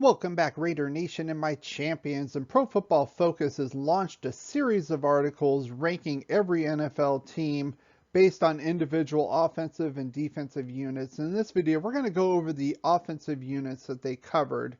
Welcome back, Raider Nation and my champions. And Pro Football Focus has launched a series of articles ranking every NFL team based on individual offensive and defensive units. In this video, we're going to go over the offensive units that they covered.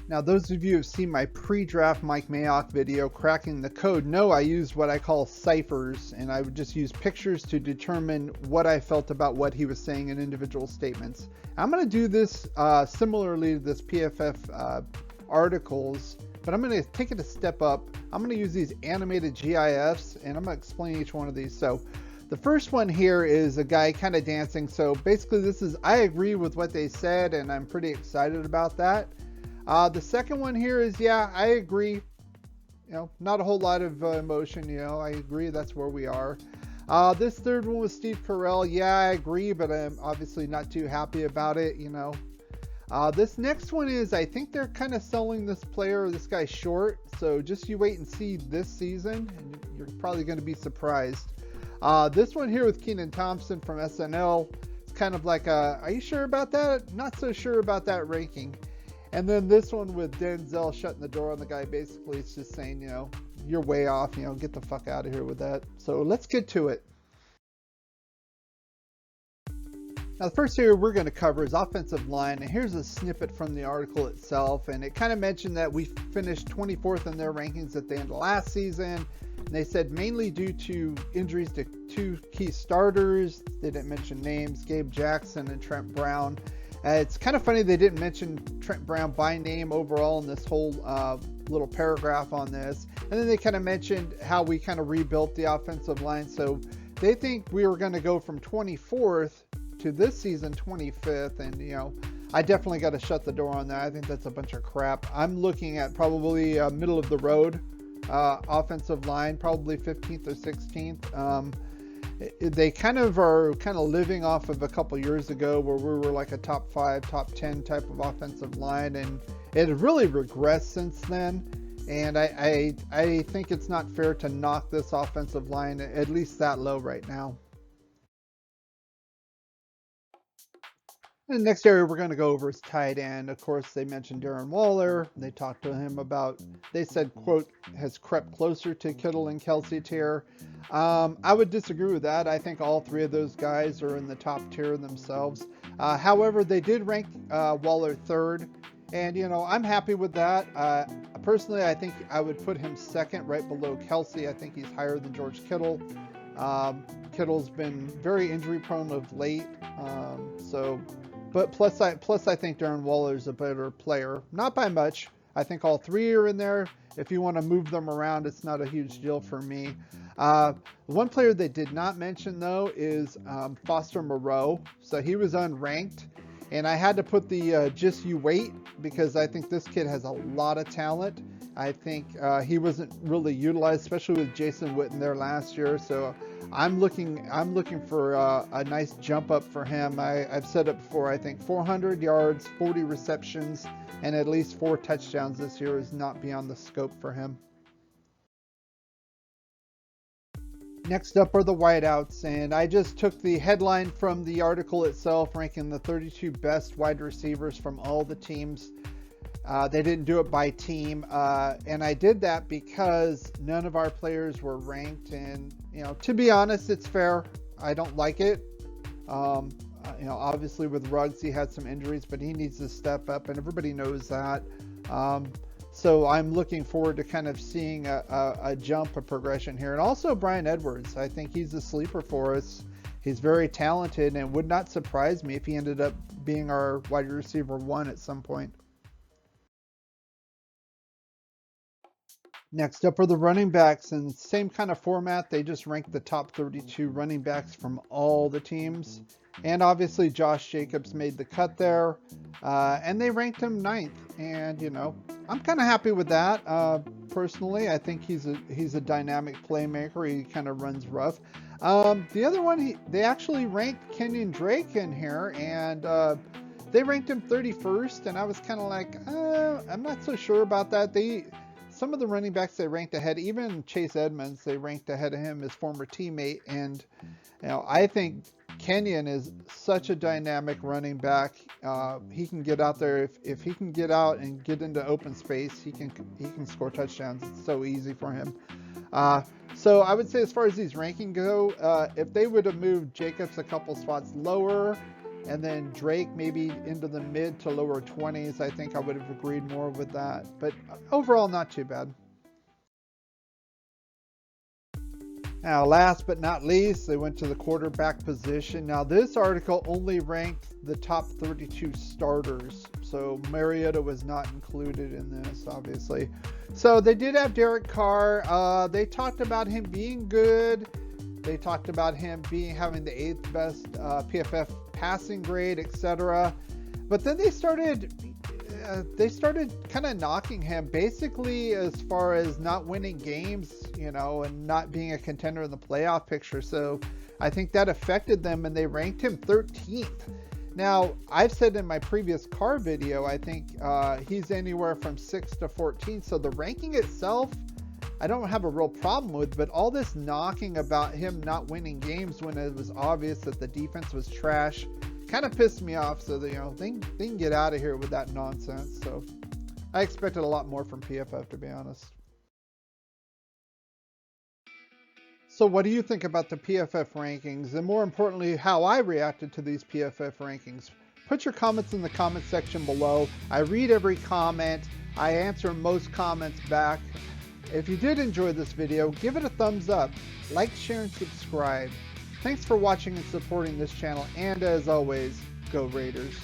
Now, those of you who have seen my pre-draft Mike Mayock video, Cracking the Code, know I used what I call ciphers, and I would just use pictures to determine what I felt about what he was saying in individual statements. I'm going to do this similarly to this PFF articles, but I'm going to take it a step up. I'm going to use these animated GIFs, and I'm going to explain each one of these. So the first one here is a guy kind of dancing. So basically this is, I agree with what they said, and I'm pretty excited about that. The second one here is, yeah, I agree. Not a whole lot of emotion. I agree. That's where we are. This third one was Steve Carell. Yeah, I agree, but I'm obviously not too happy about it. This next one is, I think they're kind of selling this player, this guy short. So just you wait and see this season, and you're probably going to be surprised. This one here with Kenan Thompson from SNL. It's kind of like, are you sure about that? Not so sure about that ranking. And then this one with Denzel shutting the door on the guy. Basically, it's just saying, you're way off, get the fuck out of here with that. So let's get to it. Now, the first area we're going to cover is offensive line. And here's a snippet from the article itself. And it kind of mentioned that we finished 24th in their rankings at the end of last season. And they said mainly due to injuries to two key starters. They didn't mention names, Gabe Jackson and Trent Brown. It's kind of funny they didn't mention Trent Brown by name overall in this whole little paragraph on this. And then they kind of mentioned how we kind of rebuilt the offensive line. So they think we were going to go from 24th to this season 25th. And, I definitely got to shut the door on that. I think that's a bunch of crap. I'm looking at probably middle of the road offensive line, probably 15th or 16th. They kind of are living off of a couple years ago where we were like a top 5, top 10 type of offensive line, and it has really regressed since then. And I think it's not fair to knock this offensive line at least that low right now. And the next area we're going to go over is tight end. Of course, they mentioned Darren Waller. They talked to him about, they said, quote, has crept closer to Kittle and Kelsey tier. I would disagree with that. I think all three of those guys are in the top tier themselves. However, they did rank Waller third. And, I'm happy with that. Personally, I think I would put him second right below Kelsey. I think he's higher than George Kittle. Kittle's been very injury prone of late. But plus I think Darren Waller's a better player. Not by much. I think all three are in there. If you want to move them around, it's not a huge deal for me. One player they did not mention, though, is Foster Moreau. So he was unranked. And I had to put the just you wait because I think this kid has a lot of talent. I think he wasn't really utilized, especially with Jason Witten there last year. So I'm looking for a nice jump up for him. I've said it before. I think 400 yards, 40 receptions, and at least 4 touchdowns this year is not beyond the scope for him. Next up are the wideouts, and I just took the headline from the article itself, ranking the 32 best wide receivers from all the teams. They didn't do it by team, and I did that because none of our players were ranked. And to be honest, it's fair. I don't like it. Obviously with Ruggs, he had some injuries, but he needs to step up, and everybody knows that. So I'm looking forward to kind of seeing a jump, a progression here. And also Bryan Edwards. I think he's a sleeper for us. He's very talented, and would not surprise me if he ended up being our wide receiver 1 at some point. Next up are the running backs, and same kind of format. They just ranked the top 32 running backs from all the teams. And obviously Josh Jacobs made the cut there, and they ranked him 9th. And I'm kind of happy with that. Personally, I think he's a dynamic playmaker. He kind of runs rough. The other one, they actually ranked Kenyon Drake in here, and they ranked him 31st. And I was kind of like, I'm not so sure about that. Some of the running backs they ranked ahead, even Chase Edmonds, they ranked ahead of him, his former teammate. And I think Kenyon is such a dynamic running back. He can get out there. If he can get out and get into open space, he can score touchdowns. It's so easy for him. So I would say as far as these rankings go, if they would have moved Jacobs a couple spots lower, and then Drake maybe into the mid to lower 20s, I think I would have agreed more with that. But overall, not too bad. Now, last but not least, they went to the quarterback position. Now, this article only ranked the top 32 starters, so Mariota was not included in this, obviously. So they did have Derek Carr. They talked about him being good. They talked about him having the 8th best PFF passing grade, etc. But then they started kind of knocking him, basically as far as not winning games, and not being a contender in the playoff picture. So I think that affected them, and they ranked him 13th. Now, I've said in my previous Carr video, I think he's anywhere from 6 to 14. So the ranking itself, I don't have a real problem with, but all this knocking about him not winning games when it was obvious that the defense was trash kind of pissed me off. So that, they can get out of here with that nonsense. So I expected a lot more from PFF, to be honest. So what do you think about the PFF rankings, and more importantly, how I reacted to these PFF rankings? Put your comments in the comment section below. I read every comment. I answer most comments back. If you did enjoy this video, give it a thumbs up, like, share, and subscribe. Thanks for watching and supporting this channel, and as always, go Raiders.